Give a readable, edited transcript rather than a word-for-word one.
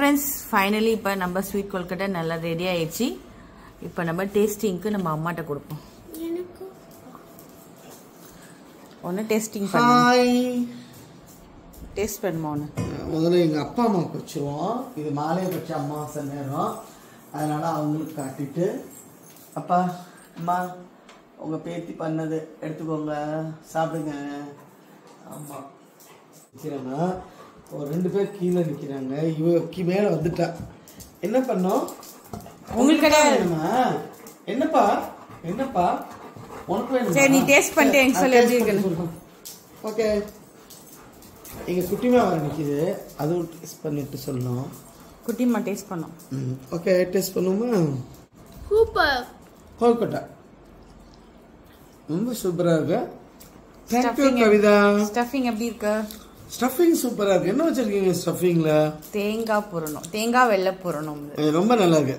Friends, finally இப்போ நம்ம sweet கொல்கட்டை நல்லா ரெடி ஆயிடுச்சு. இப்போ நம்ம டேஸ்டிங்க்கு நம்ம அம்மாட்ட கொடுப்போம். ஒன்று டேஸ்டிங் டேஸ்ட் பண்ணுமா ஒன்று. முதல்ல எங்கள் அப்பா அம்மாவுக்கு வச்சுருவோம். இது மாலையை வச்சு அமாவாசை நேரம், அதனால் அவங்களுக்கு காட்டிட்டு, அப்பா அம்மா உங்கள் பேத்தி பண்ணது எடுத்துக்கோங்க, சாப்பிடுங்க. ஆமாம் நிற்கிறாங்க, ஒரு 2 பேர் கீழே நிற்கிறாங்க. இவ மேலே வந்துட்டா. என்ன பண்ணோம் உங்களுக்கு வேணுமா? என்னப்பா என்னப்பா உனக்கு வேணும்? சரி, நீ டேஸ்ட் பண்ணிட்டு எனக்கு சொல்லி வச்சுருக்கேன். ஓகே, எங்கள் குட்டிமா வர நிற்கிது, அதுவும் டேஸ்ட் பண்ணிட்டு சொல்லணும். குட்டிமா டேஸ்ட் பண்ணோம். ஓகே, டேஸ்ட் பண்ணுமா? சூப்பர். கொல்கட்டை ரொம்ப சூப்பராக இருக்கு. தேங்க்யூ கவிதா. ஸ்டஃபிங் எப்படி இருக்கு? ஸ்டஃபிங் சூப்பராக இருக்கு. என்ன வச்சிருக்கீங்க ஸ்டஃபிங்ல? தேங்காய் பூரணம், தேங்காய் வெள்ளை பூரணம். ரொம்ப நல்லா இருக்கு.